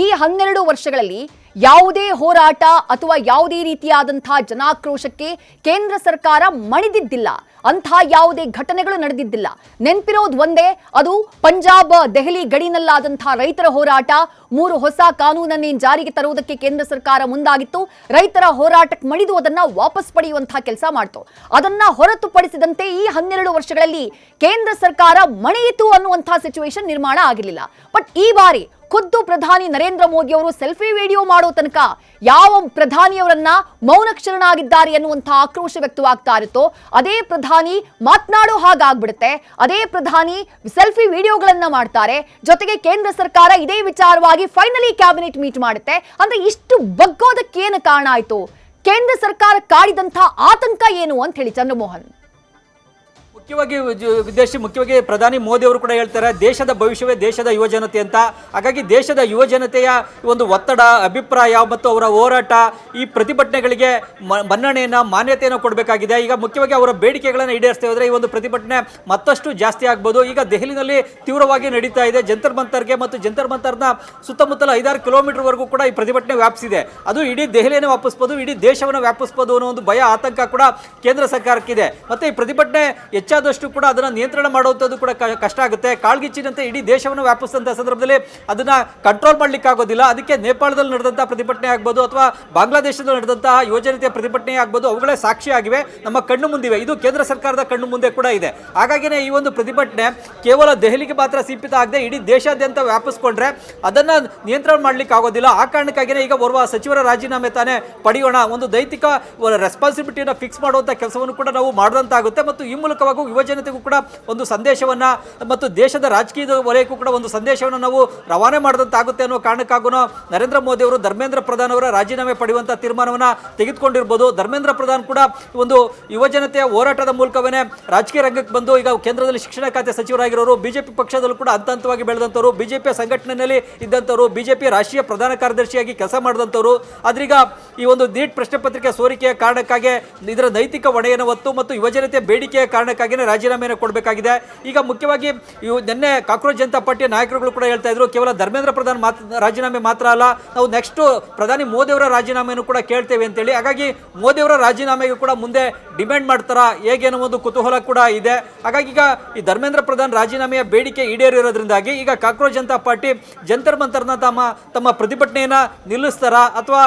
ಈ 12 ವರ್ಷಗಳಲ್ಲಿ ಯಾವುದೇ ಹೋರಾಟ ಅಥವಾ ಯಾವುದೇ ರೀತಿಯಾದಂತಹ ಜನಾಕ್ರೋಶಕ್ಕೆ ಕೇಂದ್ರ ಸರ್ಕಾರ ಮಣಿದಿದ್ದಿಲ್ಲ. ಅಂತಹ ಯಾವುದೇ ಘಟನೆಗಳು ನಡೆದಿದ್ದಿಲ್ಲ. ನೆನಪಿರೋದು ಒಂದೇ, ಅದು ಪಂಜಾಬ್ ದೆಹಲಿ ಗಡಿನಲ್ಲಾದಂತಹ ರೈತರ ಹೋರಾಟ. 3 ಹೊಸ ಕಾನೂನನ್ನೇ ಜಾರಿಗೆ ತರುವುದಕ್ಕೆ ಕೇಂದ್ರ ಸರ್ಕಾರ ಮುಂದಾಗಿತ್ತು. ರೈತರ ಹೋರಾಟಕ್ಕೆ ಮಣಿದು ಅದನ್ನ ವಾಪಸ್ ಪಡೆಯುವಂತಹ ಕೆಲಸ ಮಾಡ್ತು. ಅದನ್ನ ಹೊರತುಪಡಿಸಿದಂತೆ ಈ 12 ವರ್ಷಗಳಲ್ಲಿ ಕೇಂದ್ರ ಸರ್ಕಾರ ಮಣಿಯಿತು ಅನ್ನುವಂತಹ ಸಿಚುವೇಶನ್ ನಿರ್ಮಾಣ ಆಗಿರಲಿಲ್ಲ. ಬಟ್ ಈ ಬಾರಿ ಖುದ್ದು ಪ್ರಧಾನಿ ನರೇಂದ್ರ ಮೋದಿ ಅವರು ಸೆಲ್ಫಿ ವಿಡಿಯೋ ಮಾಡೋ ತನಕ ಯಾವ ಪ್ರಧಾನಿಯವರನ್ನ ಮೌನಕ್ಷರನಾಗಿದ್ದಾರೆ ಎನ್ನುವಂತಹ ಆಕ್ರೋಶ ವ್ಯಕ್ತವಾಗ್ತಾ ಇರುತ್ತೋ ಅದೇ ಪ್ರಧಾನಿ ಮಾತನಾಡೋ ಹಾಗಾಗ್ಬಿಡುತ್ತೆ. ಅದೇ ಪ್ರಧಾನಿ ಸೆಲ್ಫಿ ವಿಡಿಯೋಗಳನ್ನ ಮಾಡ್ತಾರೆ. ಜೊತೆಗೆ ಕೇಂದ್ರ ಸರ್ಕಾರ ಇದೇ ವಿಚಾರವಾಗಿ ಫೈನಲಿ ಕ್ಯಾಬಿನೆಟ್ ಮೀಟ್ ಮಾಡುತ್ತೆ. ಅಂದ್ರೆ ಇಷ್ಟು ಬಗ್ಗೋದಕ್ಕೆ ಏನು ಕಾರಣ ಆಯ್ತು? ಕೇಂದ್ರ ಸರ್ಕಾರ ಕಾಡಿದಂತಹ ಆತಂಕ ಏನು ಅಂತ ಹೇಳಿ ಚಂದ್ರಮೋಹನ್. ಮುಖ್ಯವಾಗಿ ಪ್ರಧಾನಿ ಮೋದಿ ಅವರು ಕೂಡ ಹೇಳ್ತಾರೆ, ದೇಶದ ಭವಿಷ್ಯವೇ ದೇಶದ ಯುವಜನತೆ ಅಂತ. ಹಾಗಾಗಿ ದೇಶದ ಯುವಜನತೆಯ ಒಂದು ಒತ್ತಡ, ಅಭಿಪ್ರಾಯ ಮತ್ತು ಅವರ ಹೋರಾಟ, ಈ ಪ್ರತಿಭಟನೆಗಳಿಗೆ ಮನ್ನಣೆಯನ್ನು, ಮಾನ್ಯತೆಯನ್ನು ಕೊಡಬೇಕಾಗಿದೆ. ಈಗ ಮುಖ್ಯವಾಗಿ ಅವರ ಬೇಡಿಕೆಗಳನ್ನು ಈಡೇರಿಸ್ತಾ ಹೋದರೆ ಈ ಒಂದು ಪ್ರತಿಭಟನೆ ಮತ್ತಷ್ಟು ಜಾಸ್ತಿ ಆಗ್ಬೋದು. ಈಗ ದೆಹಲಿನಲ್ಲಿ ತೀವ್ರವಾಗಿ ನಡೀತಾ ಇದೆ. ಜಂತರ್ ಮಂತರ್ಗೆ ಮತ್ತು ಜಂತರ್ ಮಂತರ್ನ ಸುತ್ತಮುತ್ತಲ 5-6 ಕಿಲೋಮೀಟರ್ವರೆಗೂ ಕೂಡ ಈ ಪ್ರತಿಭಟನೆ ವ್ಯಾಪಿಸಿದೆ. ಅದು ಇಡೀ ದೆಹಲಿಯನ್ನು ವ್ಯಾಪಿಸ್ಬೋದು, ಇಡೀ ದೇಶವನ್ನು ವ್ಯಾಪಿಸ್ಬೋದು ಅನ್ನೋ ಒಂದು ಭಯ, ಆತಂಕ ಕೂಡ ಕೇಂದ್ರ ಸರ್ಕಾರಕ್ಕಿದೆ. ಮತ್ತು ಈ ಪ್ರತಿಭಟನೆ ಹೆಚ್ಚಾದಷ್ಟು ಕೂಡ ಅದನ್ನು ನಿಯಂತ್ರಣ ಮಾಡುವಂಥದ್ದು ಕೂಡ ಕಷ್ಟ ಆಗುತ್ತೆ. ಕಾಳ್ಗಿಚ್ಚಿನಂತೆ ಇಡೀ ದೇಶವನ್ನು ವ್ಯಾಪಿಸಿದಂಥ ಸಂದರ್ಭದಲ್ಲಿ ಅದನ್ನು ಕಂಟ್ರೋಲ್ ಮಾಡಲಿಕ್ಕೆ ಆಗೋದಿಲ್ಲ. ಅದಕ್ಕೆ ನೇಪಾಳದಲ್ಲಿ ನಡೆದಂಥ ಪ್ರತಿಭಟನೆ ಆಗ್ಬೋದು ಅಥವಾ ಬಾಂಗ್ಲಾದೇಶದಲ್ಲಿ ನಡೆದಂತಹ ಯುವಜನತೆಯ ಪ್ರತಿಭಟನೆ ಆಗ್ಬೋದು, ಅವುಗಳೇ ಸಾಕ್ಷಿಯಾಗಿವೆ, ನಮ್ಮ ಕಣ್ಣು ಮುಂದಿವೆ. ಇದು ಕೇಂದ್ರ ಸರ್ಕಾರದ ಕಣ್ಣು ಮುಂದೆ ಕೂಡ ಇದೆ. ಹಾಗಾಗಿನೇ ಈ ಒಂದು ಪ್ರತಿಭಟನೆ ಕೇವಲ ದೆಹಲಿಗೆ ಮಾತ್ರ ಸೀಮಿತ ಆಗದೆ ಇಡೀ ದೇಶಾದ್ಯಂತ ವ್ಯಾಪಿಸ್ಕೊಂಡ್ರೆ ಅದನ್ನು ನಿಯಂತ್ರಣ ಮಾಡಲಿಕ್ಕೆ ಆಗೋದಿಲ್ಲ. ಆ ಕಾರಣಕ್ಕಾಗಿಯೇ ಈಗ ಓರ್ವ ಸಚಿವರ ರಾಜೀನಾಮೆ ತಾನೇ ಪಡೆಯೋಣ, ಒಂದು ನೈತಿಕ ರೆಸ್ಪಾನ್ಸಿಬಿಲಿಟಿಯನ್ನು ಫಿಕ್ಸ್ ಮಾಡುವಂಥ ಕೆಲಸವನ್ನು ಕೂಡ ನಾವು ಮಾಡಿದಂತಾಗುತ್ತೆ. ಮತ್ತು ಈ ಮೂಲಕವಾಗಿ ಯುವಜನತೆಗೂ ಕೂಡ ಒಂದು ಸಂದೇಶವನ್ನ ಮತ್ತು ದೇಶದ ರಾಜಕೀಯದ ವಲಯಕ್ಕೂ ಕೂಡ ಒಂದು ಸಂದೇಶವನ್ನು ನಾವು ರವಾನೆ ಮಾಡಿದಂತಾಗುತ್ತೆ ಅನ್ನೋ ಕಾರಣಕ್ಕಾಗೂ ನರೇಂದ್ರ ಮೋದಿ ಅವರು ಧರ್ಮೇಂದ್ರ ಪ್ರಧಾನ್ ಅವರ ರಾಜೀನಾಮೆ ಪಡೆಯುವಂಥ ತೀರ್ಮಾನವನ್ನು ತೆಗೆದುಕೊಂಡಿರ್ಬೋದು. ಧರ್ಮೇಂದ್ರ ಪ್ರಧಾನ್ ಕೂಡ ಒಂದು ಯುವಜನತೆಯ ಹೋರಾಟದ ಮೂಲಕವೇ ರಾಜಕೀಯ ರಂಗಕ್ಕೆ ಬಂದು ಈಗ ಕೇಂದ್ರದಲ್ಲಿ ಶಿಕ್ಷಣ ಖಾತೆ ಸಚಿವರಾಗಿರೋರು, ಬಿಜೆಪಿ ಪಕ್ಷದಲ್ಲೂ ಕೂಡ ಹಂತ ಹಂತವಾಗಿ ಬೆಳೆದಂಥವ್ರು, ಬಿಜೆಪಿಯ ಸಂಘಟನೆಯಲ್ಲಿ ಇದ್ದಂಥವ್ರು, ಬಿಜೆಪಿ ರಾಷ್ಟ್ರೀಯ ಪ್ರಧಾನ ಕಾರ್ಯದರ್ಶಿಯಾಗಿ ಕೆಲಸ ಮಾಡಿದಂಥವ್ರು. ಆದ್ರೀಗ ಈ ಒಂದು ನೀಟ್ ಪ್ರಶ್ನೆ ಪತ್ರಿಕೆ ಸೋರಿಕೆಯ ಕಾರಣಕ್ಕಾಗಿ ಇದರ ನೈತಿಕ ಹೊಣೆಯನ್ನು ಹೊತ್ತು ಮತ್ತು ಯುವಜನತೆಯ ಬೇಡಿಕೆಯ ಕಾರಣಕ್ಕಾಗಿ ರಾಜೀನಾಮೆಯನ್ನು ಕೊಡಬೇಕಾಗಿದೆ. ಈಗ ಮುಖ್ಯವಾಗಿ ನಿನ್ನೆ ಕಾಕ್ರೋಚ್ ಜನತಾ ಪಾರ್ಟಿಯ ನಾಯಕರುಗಳು ಕೂಡ ಹೇಳ್ತಾ ಇದ್ರು, ಕೇವಲ ಧರ್ಮೇಂದ್ರ ಪ್ರಧಾನ್ ರಾಜೀನಾಮೆ ಮಾತ್ರ ಅಲ್ಲ, ನಾವು ನೆಕ್ಸ್ಟ್ ಪ್ರಧಾನಿ ಮೋದಿ ಅವರ ರಾಜೀನಾಮೆಯನ್ನು ಕೂಡ ಕೇಳ್ತೇವೆ ಅಂತೇಳಿ. ಹಾಗಾಗಿ ಮೋದಿ ಅವರ ರಾಜೀನಾಮೆಗೂ ಕೂಡ ಮುಂದೆ ಡಿಮ್ಯಾಂಡ್ ಮಾಡ್ತಾರಾ ಹೇಗೇನೋ ಒಂದು ಕುತೂಹಲ ಕೂಡ ಇದೆ. ಹಾಗಾಗಿ ಈಗ ಈ ಧರ್ಮೇಂದ್ರ ಪ್ರಧಾನ್ ರಾಜೀನಾಮೆಯ ಬೇಡಿಕೆ ಈಡೇರಿರೋದ್ರಿಂದಾಗಿ ಈಗ ಕಾಕ್ರೋಚ್ ಜನತಾ ಪಾರ್ಟಿ ಜಂತರ್ ಮಂತರ್ನ ತಮ್ಮ ಪ್ರತಿಭಟನೆಯನ್ನ ನಿಲ್ಲಿಸ್ತಾರಾ ಅಥವಾ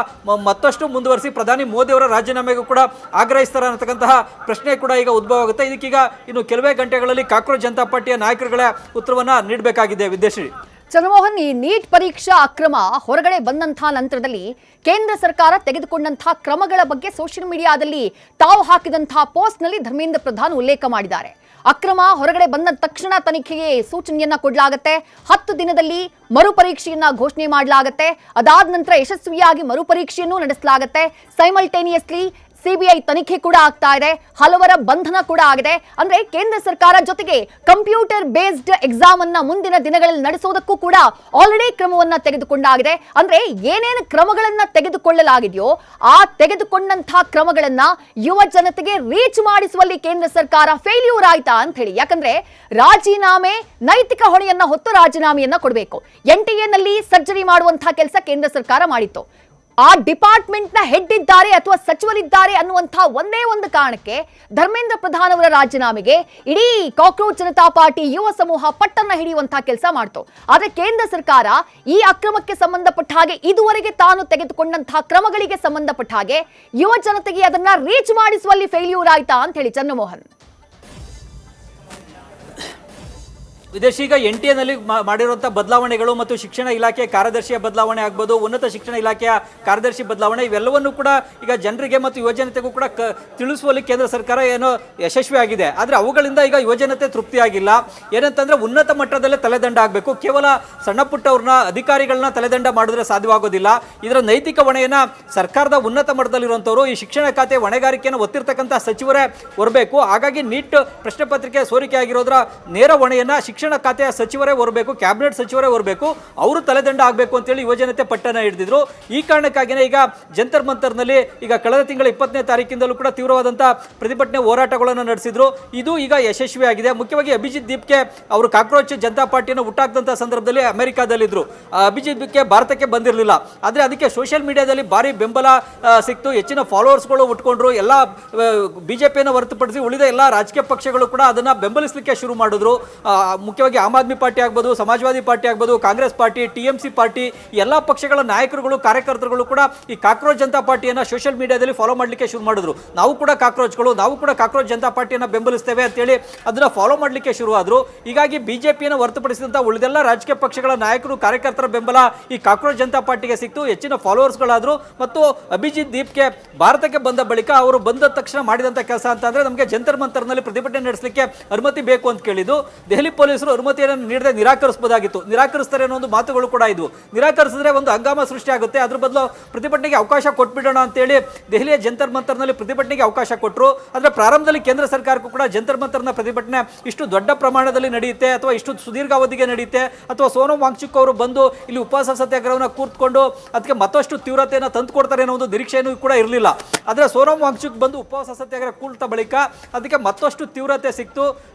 ಮತ್ತಷ್ಟು ಮುಂದುವರಿಸಿ ಪ್ರಧಾನಿ ಮೋದಿ ಅವರ ರಾಜೀನಾಮೆಗೂ ಕೂಡ ಆಗ್ರಹಿಸ್ತಾರ ಅನ್ನತಕ್ಕಂತಹ ಪ್ರಶ್ನೆ ಕೂಡ ಈಗ ಉದ್ಭವ ಆಗುತ್ತೆ. ಇದಕ್ಕೀಗ ಇನ್ನು ಕೆಲವೇ ಗಂಟೆಗಳಲ್ಲಿ ಕಾಕ್ರೋಚ್ ಜನತಾ ಪಾರ್ಟಿಯ ನಾಯಕರುಗಳ ಉತ್ತರವನ್ನ ನೀಡಬೇಕಾಗಿದೆ. ವಿದ್ಯಾಶ್ರೀ. ಚಂದ್ರಮೋಹನ್, ಈ ನೀಟ್ ಪರೀಕ್ಷಾ ಅಕ್ರಮ ಹೊರಗಡೆ ಬಂದಂತಹ ನಂತರದಲ್ಲಿ ಕೇಂದ್ರ ಸರ್ಕಾರ ತೆಗೆದುಕೊಂಡಂತಹ ಕ್ರಮಗಳ ಬಗ್ಗೆ ಸೋಷಿಯಲ್ ಮೀಡಿಯಾದಲ್ಲಿ ತಾವು ಹಾಕಿದಂತಹ ಪೋಸ್ಟ್ನಲ್ಲಿ ಧರ್ಮೇಂದ್ರ ಪ್ರಧಾನ್ ಉಲ್ಲೇಖ ಮಾಡಿದ್ದಾರೆ. ಅಕ್ರಮ ಹೊರಗಡೆ ಬಂದ ತಕ್ಷಣ ತನಿಖೆಗೆ ಸೂಚನೆಯನ್ನ ಕೊಡಲಾಗುತ್ತೆ, 10 ದಿನದಲ್ಲಿ ಮರುಪರೀಕ್ಷೆಯನ್ನ ಘೋಷಣೆ ಮಾಡಲಾಗುತ್ತೆ, ಅದಾದ ನಂತರ ಯಶಸ್ವಿಯಾಗಿ ಮರುಪರೀಕ್ಷೆಯನ್ನು ನಡೆಸಲಾಗುತ್ತೆ. ಸೈಮಲ್ಟೇನಿಯಸ್ಲಿ ಸಿಬಿಐ ತನಿಖೆ ಕೂಡ ಆಗ್ತಾ ಇದೆ, ಹಲವರ ಬಂಧನ ಕೂಡ ಆಗಿದೆ. ಅಂದ್ರೆ ಕೇಂದ್ರ ಸರ್ಕಾರ ಜೊತೆಗೆ ಕಂಪ್ಯೂಟರ್ ಬೇಸ್ಡ್ ಎಕ್ಸಾಮ್ ಅನ್ನ ಮುಂದಿನ ದಿನಗಳಲ್ಲಿ ನಡೆಸೋದಕ್ಕೂ ಕೂಡ ಆಲ್ರೆಡಿ ಕ್ರಮವನ್ನ ತೆಗೆದುಕೊಂಡಾಗಿದೆ. ಅಂದ್ರೆ ಏನೇನು ಕ್ರಮಗಳನ್ನ ತೆಗೆದುಕೊಳ್ಳಲಾಗಿದೆಯೋ ಆ ತೆಗೆದುಕೊಂಡಂತಹ ಕ್ರಮಗಳನ್ನ ಯುವ ಜನತೆಗೆ ರೀಚ್ ಮಾಡಿಸುವಲ್ಲಿ ಕೇಂದ್ರ ಸರ್ಕಾರ ಫೇಲ್ಯೂರ್ ಆಯ್ತಾ ಅಂತ ಹೇಳಿ. ಯಾಕಂದ್ರೆ ರಾಜೀನಾಮೆ, ನೈತಿಕ ಹೊಣೆಯನ್ನ ಹೊತ್ತು ರಾಜೀನಾಮೆಯನ್ನ ಕೊಡಬೇಕು. NTA ನಲ್ಲಿ ಸರ್ಜರಿ ಮಾಡುವಂತಹ ಕೆಲಸ ಕೇಂದ್ರ ಸರ್ಕಾರ ಮಾಡಿತ್ತು. ಆ ಡಿಪಾರ್ಟ್ಮೆಂಟ್ ನ ಹೆಡ್ ಇದ್ದಾರೆ ಅಥವಾ ಸಚಿವರಿದ್ದಾರೆ ಅನ್ನುವಂತಹ ಒಂದೇ ಒಂದು ಕಾರಣಕ್ಕೆ ಧರ್ಮೇಂದ್ರ ಪ್ರಧಾನ್ ಅವರ ರಾಜೀನಾಮೆಗೆ ಇಡೀ ಕಾಕ್ರೋಚ್ ಜನತಾ ಪಾರ್ಟಿ ಯುವ ಸಮೂಹ ಪಟ್ಟನ್ನ ಹಿಡಿಯುವಂತಹ ಕೆಲಸ ಮಾಡ್ತು. ಆದ್ರೆ ಕೇಂದ್ರ ಸರ್ಕಾರ ಈ ಅಕ್ರಮಕ್ಕೆ ಸಂಬಂಧಪಟ್ಟ ಹಾಗೆ ಇದುವರೆಗೆ ತಾನು ತೆಗೆದುಕೊಂಡಂತಹ ಕ್ರಮಗಳಿಗೆ ಸಂಬಂಧಪಟ್ಟ ಹಾಗೆ ಯುವ ಜನತೆಗೆ ಅದನ್ನ ರೀಚ್ ಮಾಡಿಸುವಲ್ಲಿ ಫೇಲ್ಯೂರ್ ಆಯ್ತಾ ಅಂತ ಹೇಳಿ ಚಂದ್ರಮೋಹನ್. ವಿದೇಶಿ ಈಗ NTA ನಲ್ಲಿ ಮಾಡಿರುವಂಥ ಬದಲಾವಣೆಗಳು ಮತ್ತು ಶಿಕ್ಷಣ ಇಲಾಖೆಯ ಕಾರ್ಯದರ್ಶಿಯ ಬದಲಾವಣೆ ಆಗ್ಬೋದು, ಉನ್ನತ ಶಿಕ್ಷಣ ಇಲಾಖೆಯ ಕಾರ್ಯದರ್ಶಿ ಬದಲಾವಣೆ, ಇವೆಲ್ಲವನ್ನು ಕೂಡ ಈಗ ಜನರಿಗೆ ಮತ್ತು ಯುವಜನತೆಗೂ ಕೂಡ ತಿಳಿಸುವಲ್ಲಿ ಕೇಂದ್ರ ಸರ್ಕಾರ ಏನೋ ಯಶಸ್ವಿ ಆಗಿದೆ. ಆದರೆ ಅವುಗಳಿಂದ ಈಗ ಯುವಜನತೆ ತೃಪ್ತಿಯಾಗಿಲ್ಲ. ಏನಂತಂದ್ರೆ ಉನ್ನತ ಮಟ್ಟದಲ್ಲೇ ತಲೆದಂಡ ಆಗಬೇಕು, ಕೇವಲ ಸಣ್ಣ ಪುಟ್ಟವ್ರನ್ನ ಅಧಿಕಾರಿಗಳನ್ನ ತಲೆದಂಡ ಮಾಡಿದ್ರೆ ಸಾಧ್ಯವಾಗೋದಿಲ್ಲ. ಇದರ ನೈತಿಕ ಹೊಣೆಯನ್ನ ಸರ್ಕಾರದ ಉನ್ನತ ಮಟ್ಟದಲ್ಲಿರುವಂಥವ್ರು, ಈ ಶಿಕ್ಷಣ ಖಾತೆ ಹೊಣೆಗಾರಿಕೆಯನ್ನು ಒತ್ತಿರ್ತಕ್ಕಂಥ ಸಚಿವರೇ ಹೊರಬೇಕು. ಹಾಗಾಗಿ ನೀಟ್ ಪ್ರಶ್ನೆ ಪತ್ರಿಕೆ ಸೋರಿಕೆ ಆಗಿರೋದ್ರ ನೇರ ಹೊಣೆಯನ್ನ ಶಿಕ್ಷಣ ಖಾತೆಯ ಸಚಿವರೇ ಹೊರಬೇಕು, ಕ್ಯಾಬಿನೆಟ್ ಸಚಿವರೇ ಹೊರಬೇಕು, ಅವರು ತಲೆದಂಡ ಆಗಬೇಕು ಅಂತೇಳಿ ಯುವಜನತೆ ಪಟ್ಟಣ ಹಿಡಿದಿದ್ರು. ಈ ಕಾರಣಕ್ಕಾಗಿಯೇ ಈಗ ಜಂತರ್ ಮಂತರ್ನಲ್ಲಿ ಈಗ ಕಳೆದ ತಿಂಗಳ 20ನೇ ತಾರೀಕಿಂದಲೂ ಕೂಡ ತೀವ್ರವಾದಂಥ ಪ್ರತಿಭಟನೆ ಹೋರಾಟಗಳನ್ನು ನಡೆಸಿದ್ರು. ಇದು ಈಗ ಯಶಸ್ವಿಯಾಗಿದೆ. ಮುಖ್ಯವಾಗಿ ಅಭಿಜಿತ್ ದೀಪ್ಗೆ ಅವರು ಕಾಕ್ರೋಚ್ ಜನತಾ ಪಾರ್ಟಿಯನ್ನು ಹುಟ್ಟಾಕ್ದಂಥ ಸಂದರ್ಭದಲ್ಲಿ ಅಮೆರಿಕಾದಲ್ಲಿದ್ದರು. ಅಭಿಜಿತ್ ದೀಪ್ಗೆ ಭಾರತಕ್ಕೆ ಬಂದಿರಲಿಲ್ಲ. ಆದರೆ ಅದಕ್ಕೆ ಸೋಷಿಯಲ್ ಮೀಡಿಯಾದಲ್ಲಿ ಭಾರಿ ಬೆಂಬಲ ಸಿಕ್ತು, ಹೆಚ್ಚಿನ ಫಾಲೋವರ್ಸ್ಗಳು ಉಟ್ಕೊಂಡ್ರು. ಎಲ್ಲ ಬಿಜೆಪಿಯನ್ನು ಹೊರತುಪಡಿಸಿ ಉಳಿದ ಎಲ್ಲ ರಾಜಕೀಯ ಪಕ್ಷಗಳು ಕೂಡ ಅದನ್ನು ಬೆಂಬಲಿಸಲಿಕ್ಕೆ ಶುರು ಮಾಡಿದ್ರು. ಮುಖ್ಯವಾಗಿ ಆಮ್ ಆದ್ಮಿ ಪಾರ್ಟಿ ಆಗ್ಬೋದು, ಸಮಾಜವಾದಿ ಪಾರ್ಟಿ ಆಗ್ಬೋದು, ಕಾಂಗ್ರೆಸ್ ಪಾರ್ಟಿ, TMC ಪಾರ್ಟಿ, ಎಲ್ಲ ಪಕ್ಷಗಳ ನಾಯಕರುಗಳು, ಕಾರ್ಯಕರ್ತರುಗಳು ಕೂಡ ಈ ಕಾಕ್ರೋಚ್ ಜನತಾ ಪಾರ್ಟಿಯನ್ನು ಸೋಷಿಯಲ್ ಮೀಡಿಯಾದಲ್ಲಿ ಫಾಲೋ ಮಾಡಲಿಕ್ಕೆ ಶುರು ಮಾಡಿದ್ರು. ನಾವು ಕೂಡ ಕಾಕ್ರೋಚ್ಗಳು, ನಾವು ಕೂಡ ಕಾಕ್ರೋಚ್ ಜನತಾ ಪಾರ್ಟಿಯನ್ನು ಬೆಂಬಲಿಸ್ತೇವೆ ಅಂತೇಳಿ ಅದನ್ನು ಫಾಲೋ ಮಾಡಲಿಕ್ಕೆ ಶುರು ಆದರು. ಹೀಗಾಗಿ ಬಿಜೆಪಿಯನ್ನು ಹೊರತುಪಡಿಸಿದಂಥ ಉಳಿದೆಲ್ಲ ರಾಜಕೀಯ ಪಕ್ಷಗಳ ನಾಯಕರು, ಕಾರ್ಯಕರ್ತರ ಬೆಂಬಲ ಈ ಕಾಕ್ರೋಚ್ ಜನತಾ ಪಾರ್ಟಿಗೆ ಸಿಕ್ತು, ಹೆಚ್ಚಿನ ಫಾಲೋವರ್ಸ್ಗಳಾದರು. ಮತ್ತು ಅಭಿಜಿತ್ ದೀಪ್ಗೆ ಭಾರತಕ್ಕೆ ಬಂದ ಬಳಿಕ ಅವರು ಬಂದ ತಕ್ಷಣ ಮಾಡಿದಂಥ ಕೆಲಸ ಅಂತಂದರೆ ನಮಗೆ ಜಂತರ್ ಮಂತರ್ನಲ್ಲಿ ಪ್ರತಿಭಟನೆ ನಡೆಸಲಿಕ್ಕೆ ಅನುಮತಿ ಬೇಕು ಅಂತ ಕೇಳಿದ್ದು. ದೆಹಲಿ ಪೊಲೀಸ್ ಪೊಲೀಸರು ಅನುಮತಿಯನ್ನು ನೀಡದೆ ನಿರಾಕರಿಸ್ತಾರೆ ಅನ್ನೋ ಒಂದು ಮಾತುಗಳು ಕೂಡ ಇದ್ವು. ನಿರಾಕರಿಸಿದ್ರೆ ಒಂದು ಹಂಗಾಮ ಸೃಷ್ಟಿ ಆಗುತ್ತೆ, ಅದ್ರ ಬದಲು ಪ್ರತಿಭಟನೆಗೆ ಅವಕಾಶ ಕೊಟ್ಬಿಡೋಣ ಅಂತೇಳಿ ದೆಹಲಿಯ ಜಂತರ್ ಮಂತರ್ನಲ್ಲಿ ಪ್ರತಿಭಟನೆಗೆ ಅವಕಾಶ ಕೊಟ್ಟರು. ಆದರೆ ಪ್ರಾರಂಭದಲ್ಲಿ ಕೇಂದ್ರ ಸರ್ಕಾರಕ್ಕೂ ಕೂಡ ಜಂತರ್ ಮಂತರ್ನ ಪ್ರತಿಭಟನೆ ಇಷ್ಟು ದೊಡ್ಡ ಪ್ರಮಾಣದಲ್ಲಿ ನಡೆಯುತ್ತೆ ಅಥವಾ ಇಷ್ಟು ಸುದೀರ್ಘ ಅವಧಿಗೆ ನಡೆಯುತ್ತೆ ಅಥವಾ ಸೋನಮ್ ವಾಂಗ್ಚುಕ್ ಅವರು ಬಂದು ಇಲ್ಲಿ ಉಪವಾಸ ಸತ್ಯಾಗ್ರಹವನ್ನು ಕೂತ್ಕೊಂಡು ಅದಕ್ಕೆ ಮತ್ತಷ್ಟು ತೀವ್ರತೆಯನ್ನು ತಂದುಕೊಡ್ತಾರೆ ಅನ್ನೋ ಒಂದು ನಿರೀಕ್ಷೆಯೂ ಕೂಡ ಇರಲಿಲ್ಲ. ಆದರೆ ಸೋನಮ್ ವಾಂಗ್ಚುಕ್ ಬಂದು ಉಪವಾಸ ಸತ್ಯಾಗ್ರಹ ಕೂತ ಬಳಿಕ ಅದಕ್ಕೆ ಮತ್ತಷ್ಟು ತೀವ್ರತೆ ಸಿಕ್ತು.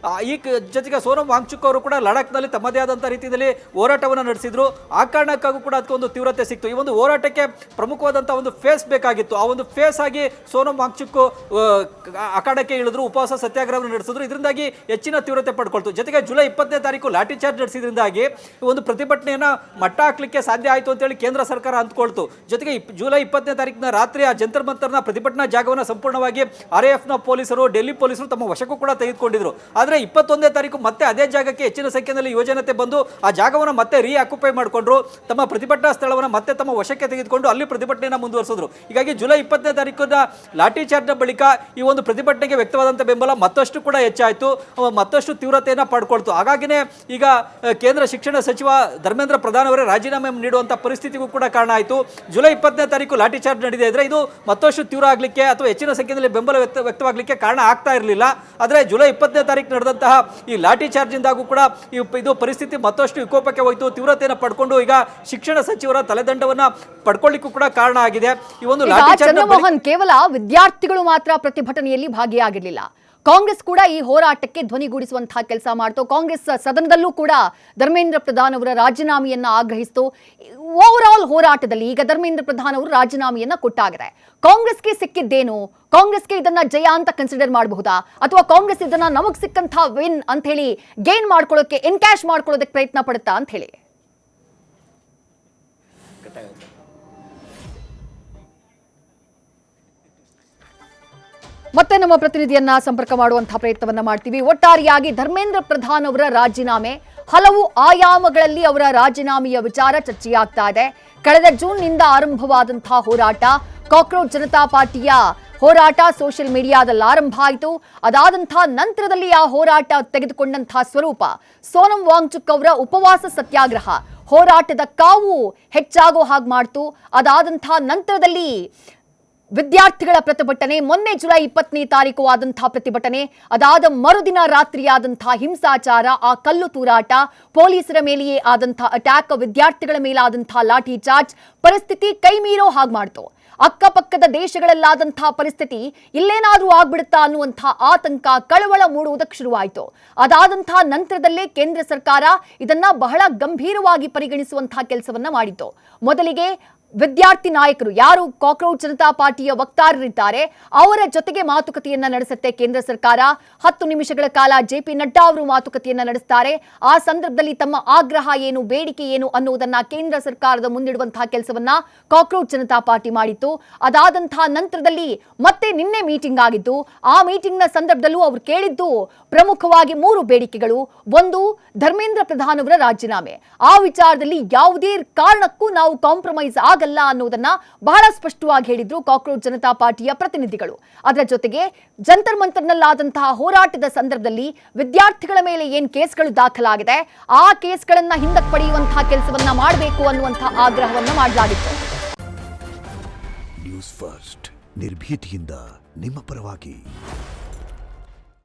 ಈ ಜೊತೆಗೆ ಸೋನಮ್ ವಾಂಗ್ಚುಕ್ ಅವರು ಕೂಡ ಲಡಾಖ್ನಲ್ಲಿ ತಮ್ಮದೇ ಆದಂಥ ರೀತಿಯಲ್ಲಿ ಹೋರಾಟವನ್ನು ನಡೆಸಿದ್ರು. ಆ ಕಾರಣಕ್ಕಾಗೂ ಕೂಡ ಅದಕ್ಕೆ ಒಂದು ತೀವ್ರತೆ ಸಿಕ್ತು. ಈ ಒಂದು ಹೋರಾಟಕ್ಕೆ ಪ್ರಮುಖವಾದಂಥ ಒಂದು ಫೇಸ್ ಬೇಕಾಗಿತ್ತು. ಆ ಒಂದು ಫೇಸ್ ಆಗಿ ಸೋನಮ್ ವಾಂಗ್ಚುಕ್ ಅಖಾಡಕ್ಕೆ ಇಳಿದ್ರು, ಉಪವಾಸ ಸತ್ಯಾಗ್ರಹವನ್ನು ನಡೆಸಿದ್ರು. ಇದರಿಂದಾಗಿ ಹೆಚ್ಚಿನ ತೀವ್ರತೆ ಪಡ್ಕೊಳ್ತು. ಜೊತೆಗೆ ಜುಲೈ 20ನೇ ತಾರೀಕು ಲಾಠಿ ಚಾರ್ಜ್ ನಡೆಸಿದ್ರಿಂದಾಗಿ ಒಂದು ಪ್ರತಿಭಟನೆಯನ್ನ ಮಟ್ಟ ಹಾಕ್ಲಿಕ್ಕೆ ಸಾಧ್ಯ ಆಯಿತು ಅಂತೇಳಿ ಕೇಂದ್ರ ಸರ್ಕಾರ ಅಂದ್ಕೊಳ್ತು. ಜೊತೆಗೆ ಜುಲೈ 20ನೇ ತಾರೀಕಿನ ರಾತ್ರಿ ಆ ಜಂತರ್ ಮಂತರ್ನ ಪ್ರತಿಭಟನಾ ಜಾಗವನ್ನು ಸಂಪೂರ್ಣವಾಗಿ RAFನ ಪೊಲೀಸರು, ಡೆಲ್ಲಿ ಪೊಲೀಸರು ತಮ್ಮ ವಶಕ್ಕೂ ಕೂಡ ತೆಗೆದುಕೊಂಡಿದ್ರು. ಆದರೆ 21ನೇ ತಾರೀಕು ಮತ್ತೆ ಅದೇ ಜಾಗಕ್ಕೆ ಹೆಚ್ಚಿನ ಸಂಖ್ಯೆಯಲ್ಲಿ ಯುವಜನತೆ ಬಂದು ಆ ಜಾಗವನ್ನು ಮತ್ತೆ ಆಕ್ಯುಪೈ ಮಾಡಿಕೊಂಡ್ರು. ತಮ್ಮ ಪ್ರತಿಭಟನಾ ಸ್ಥಳವನ್ನು ಮತ್ತೆ ತಮ್ಮ ವಶಕ್ಕೆ ತೆಗೆದುಕೊಂಡು ಅಲ್ಲಿ ಪ್ರತಿಭಟನೆಯನ್ನು ಮುಂದುವರಿಸಿದ್ರು. ಹೀಗಾಗಿ ಜುಲೈ 20ನೇ ತಾರೀಕಿನ ಲಾಠಿ ಚಾರ್ಜ್ನ ಬಳಿಕ ಈ ಒಂದು ಪ್ರತಿಭಟನೆಗೆ ವ್ಯಕ್ತವಾದಂಥ ಬೆಂಬಲ ಮತ್ತಷ್ಟು ಕೂಡ ಹೆಚ್ಚಾಯಿತು, ಮತ್ತಷ್ಟು ತೀವ್ರತೆಯನ್ನು ಪಡ್ಕೊಳ್ತು. ಹಾಗಾಗಿನೇ ಈಗ ಕೇಂದ್ರ ಶಿಕ್ಷಣ ಸಚಿವ ಧರ್ಮೇಂದ್ರ ಪ್ರಧಾನ್ ಅವರೇ ರಾಜೀನಾಮೆ ನೀಡುವಂಥ ಪರಿಸ್ಥಿತಿಗೂ ಕೂಡ ಕಾರಣ ಆಯಿತು. ಜುಲೈ 20ನೇ ತಾರೀಕು ಲಾಠಿ ಚಾರ್ಜ್ ನಡೆದಿದೆ ಇದ್ರೆ ಇದು ಮತ್ತಷ್ಟು ತೀವ್ರ ಆಗಲಿಕ್ಕೆ ಅಥವಾ ಹೆಚ್ಚಿನ ಸಂಖ್ಯೆಯಲ್ಲಿ ಬೆಂಬಲ ವ್ಯಕ್ತವಾಗಲಿಕ್ಕೆ ಕಾರಣ ಆಗ್ತಾ ಇರಲಿಲ್ಲ. ಆದರೆ ಜುಲೈ 20ನೇ ತಾರೀಕು ನಡೆದಂತಹ ಈ ಲಾಠಿ ಚಾರ್ಜಿಂದಾಗೂ ಕೂಡ ಇದು ಪರಿಸ್ಥಿತಿ ಮತ್ತಷ್ಟು ವಿಕೋಪಕ್ಕೆ ಹೋಯಿತು. ತೀವ್ರತೆಯನ್ನು ಪಡ್ಕೊಂಡು ಈಗ ಶಿಕ್ಷಣ ಸಚಿವರ ತಲೆದಂಡವನ್ನ ಪಡ್ಕೊಳ್ಳಿಕ್ಕೂ ಕೂಡ ಕಾರಣ ಆಗಿದೆ. ಈ ಒಂದು ಲಾಠಿ ಚಾರ್ಜ್ ಚಂದ್ರಮೋಹನ್ ಕೇವಲ ವಿದ್ಯಾರ್ಥಿಗಳು ಮಾತ್ರ ಪ್ರತಿಭಟನೆಯಲ್ಲಿ ಭಾಗಿಯಾಗಿರಲಿಲ್ಲ, ಕಾಂಗ್ರೆಸ್ ಕೂಡ ಈ ಹೋರಾಟಕ್ಕೆ ಧ್ವನಿಗೂಡಿಸುವಂತಹ ಕೆಲಸ ಮಾಡ್ತು. ಕಾಂಗ್ರೆಸ್ ಸದನದಲ್ಲೂ ಕೂಡ ಧರ್ಮೇಂದ್ರ ಪ್ರಧಾನ್ ಅವರ ರಾಜೀನಾಮೆಯನ್ನ ಆಗ್ರಹಿಸಿತು. ಓವರ್ ಆಲ್ ಹೋರಾಟದಲ್ಲಿ ಈಗ ಧರ್ಮೇಂದ್ರ ಪ್ರಧಾನ್ ಅವರು ರಾಜೀನಾಮೆಯನ್ನ ಕೊಟ್ಟಾಗಿದೆ. ಕಾಂಗ್ರೆಸ್ಗೆ ಸಿಕ್ಕಿದ್ದೇನು? ಕಾಂಗ್ರೆಸ್ಗೆ ಇದನ್ನ ಜಯ ಅಂತ ಕನ್ಸಿಡರ್ ಮಾಡಬಹುದಾ, ಅಥವಾ ಕಾಂಗ್ರೆಸ್ ಇದನ್ನ ನಮಗ್ ಸಿಕ್ಕಂತಹ ವಿನ್ ಅಂತ ಹೇಳಿ ಗೇನ್ ಮಾಡ್ಕೊಳ್ಳೋಕೆ, ಎನ್ಕ್ಯಾಶ್ ಮಾಡ್ಕೊಳ್ಳೋದಕ್ಕೆ ಪ್ರಯತ್ನ ಪಡುತ್ತಾ ಅಂತ ಹೇಳಿ? ಮತ್ತೆ ನಮ್ಮ ಪ್ರತಿನಿಧಿಯನ್ನ ಸಂಪರ್ಕ ಮಾಡುವಂತಹ ಪ್ರಯತ್ನವನ್ನ ಮಾಡ್ತೀವಿ. ಒಟ್ಟಾರೆಯಾಗಿ ಧರ್ಮೇಂದ್ರ ಪ್ರಧಾನ್ ಅವರ ರಾಜೀನಾಮೆ, ಹಲವು ಆಯಾಮಗಳಲ್ಲಿ ಅವರ ರಾಜೀನಾಮೆಯ ವಿಚಾರ ಚರ್ಚೆಯಾಗ್ತಾ ಇದೆ. ಕಳೆದ ಜೂನ್ನಿಂದ ಆರಂಭವಾದಂತಹ ಹೋರಾಟ, ಕಾಕ್ರೋಚ್ ಜನತಾ ಪಾರ್ಟಿಯ ಹೋರಾಟ ಸೋಷಿಯಲ್ ಮೀಡಿಯಾದಲ್ಲಿ ಆರಂಭ ಆಯಿತು. ಅದಾದಂತಹ ನಂತರದಲ್ಲಿ ಆ ಹೋರಾಟ ತೆಗೆದುಕೊಂಡಂತಹ ಸ್ವರೂಪ ಸೋನಮ್ ವಾಂಗ್ಚುಕ್ ಅವರ ಉಪವಾಸ ಸತ್ಯಾಗ್ರಹ ಹೋರಾಟದ ಕಾವು ಹೆಚ್ಚಾಗೋ ಹಾಗೆ ಮಾಡ್ತು. ಅದಾದಂತಹ ನಂತರದಲ್ಲಿ ವಿದ್ಯಾರ್ಥಿಗಳ ಪ್ರತಿಭಟನೆ, ಮೊನ್ನೆ ಜುಲೈ 20ನೇ ತಾರೀಕು ಆದಂತಹ ಪ್ರತಿಭಟನೆ, ಅದಾದ ಮರುದಿನ ರಾತ್ರಿಯಾದಂತಹ ಹಿಂಸಾಚಾರ, ಆ ಕಲ್ಲು ತೂರಾಟ, ಪೊಲೀಸರ ಮೇಲೆಯೇ ಆದಂತಹ ಅಟ್ಯಾಕ್, ವಿದ್ಯಾರ್ಥಿಗಳ ಮೇಲಾದಂತಹ ಲಾಠಿ ಚಾರ್ಜ್, ಪರಿಸ್ಥಿತಿ ಕೈ ಮೀರೋ ಹಾಗೆ ಮಾಡ್ತು. ಅಕ್ಕಪಕ್ಕದ ದೇಶಗಳಲ್ಲಾದಂತಹ ಪರಿಸ್ಥಿತಿ ಇಲ್ಲೇನಾದ್ರೂ ಆಗ್ಬಿಡುತ್ತಾ ಅನ್ನುವಂತಹ ಆತಂಕ, ಕಳವಳ ಮೂಡುವುದಕ್ಕೆ ಶುರುವಾಯಿತು. ಅದಾದಂತಹ ನಂತರದಲ್ಲೇ ಕೇಂದ್ರ ಸರ್ಕಾರ ಇದನ್ನ ಬಹಳ ಗಂಭೀರವಾಗಿ ಪರಿಗಣಿಸುವಂತಹ ಕೆಲಸವನ್ನ ಮಾಡಿತ್ತು. ಮೊದಲಿಗೆ ವಿದ್ಯಾರ್ಥಿ ನಾಯಕರು, ಯಾರು ಕಾಕ್ರೋಚ್ ಜನತಾ ಪಾರ್ಟಿಯ ವಕ್ತಾರರಿದ್ದಾರೆ, ಅವರ ಜೊತೆಗೆ ಮಾತುಕತೆಯನ್ನ ನಡೆಸುತ್ತೆ ಕೇಂದ್ರ ಸರ್ಕಾರ. 10 ನಿಮಿಷಗಳ ಕಾಲ JP ನಡ್ಡಾ ಅವರು ಮಾತುಕತೆಯನ್ನ ನಡೆಸ್ತಾರೆ. ಆ ಸಂದರ್ಭದಲ್ಲಿ ತಮ್ಮ ಆಗ್ರಹ ಏನು, ಬೇಡಿಕೆ ಏನು ಅನ್ನುವುದನ್ನ ಕೇಂದ್ರ ಸರ್ಕಾರದ ಮುಂದಿಡುವಂತಹ ಕೆಲಸವನ್ನ ಕಾಕ್ರೋಚ್ ಜನತಾ ಪಾರ್ಟಿ ಮಾಡಿತ್ತು. ಅದಾದಂತಹ ನಂತರದಲ್ಲಿ ಮತ್ತೆ ನಿನ್ನೆ ಮೀಟಿಂಗ್ ಆಗಿದ್ದು, ಆ ಮೀಟಿಂಗ್ನ ಸಂದರ್ಭದಲ್ಲೂ ಅವರು ಕೇಳಿದ್ದು ಪ್ರಮುಖವಾಗಿ 3 ಬೇಡಿಕೆಗಳು. ಒಂದು, ಧರ್ಮೇಂದ್ರ ಪ್ರಧಾನ್ ಅವರ ರಾಜೀನಾಮೆ. ಆ ವಿಚಾರದಲ್ಲಿ ಯಾವುದೇ ಕಾರಣಕ್ಕೂ ನಾವು ಕಾಂಪ್ರಮೈಸ್ ಆಗಲ್ಲ ಅನ್ನೋದನ್ನ ಬಹಳ ಸ್ಪಷ್ಟವಾಗಿ ಹೇಳಿದ್ರು ಕಾಕ್ರೋಚ್ ಜನತಾ ಪಾರ್ಟಿಯ ಪ್ರತಿನಿಧಿಗಳು. ಅದರ ಜೊತೆಗೆ ಜಂತರ್ ಮಂತರ್ನಲ್ಲಾದಂತಹ ಹೋರಾಟದ ಸಂದರ್ಭದಲ್ಲಿ ವಿದ್ಯಾರ್ಥಿಗಳ ಮೇಲೆ ಏನ್ ಕೇಸ್ಗಳು ದಾಖಲಾಗಿದೆ, ಆ ಕೇಸ್ಗಳನ್ನ ಹಿಂದಕ್ಕೆ ಪಡೆಯುವಂತಹ ಕೆಲಸವನ್ನ ಮಾಡಬೇಕು ಅನ್ನುವಂತಹ ಆಗ್ರಹವನ್ನ ಮಾಡಲಾಗಿತ್ತು. ನ್ಯೂಸ್ ಫಸ್ಟ್, ನಿರ್ಭೀತಿಯಿಂದ ನಿಮ್ಮ ಪರವಾಗಿ.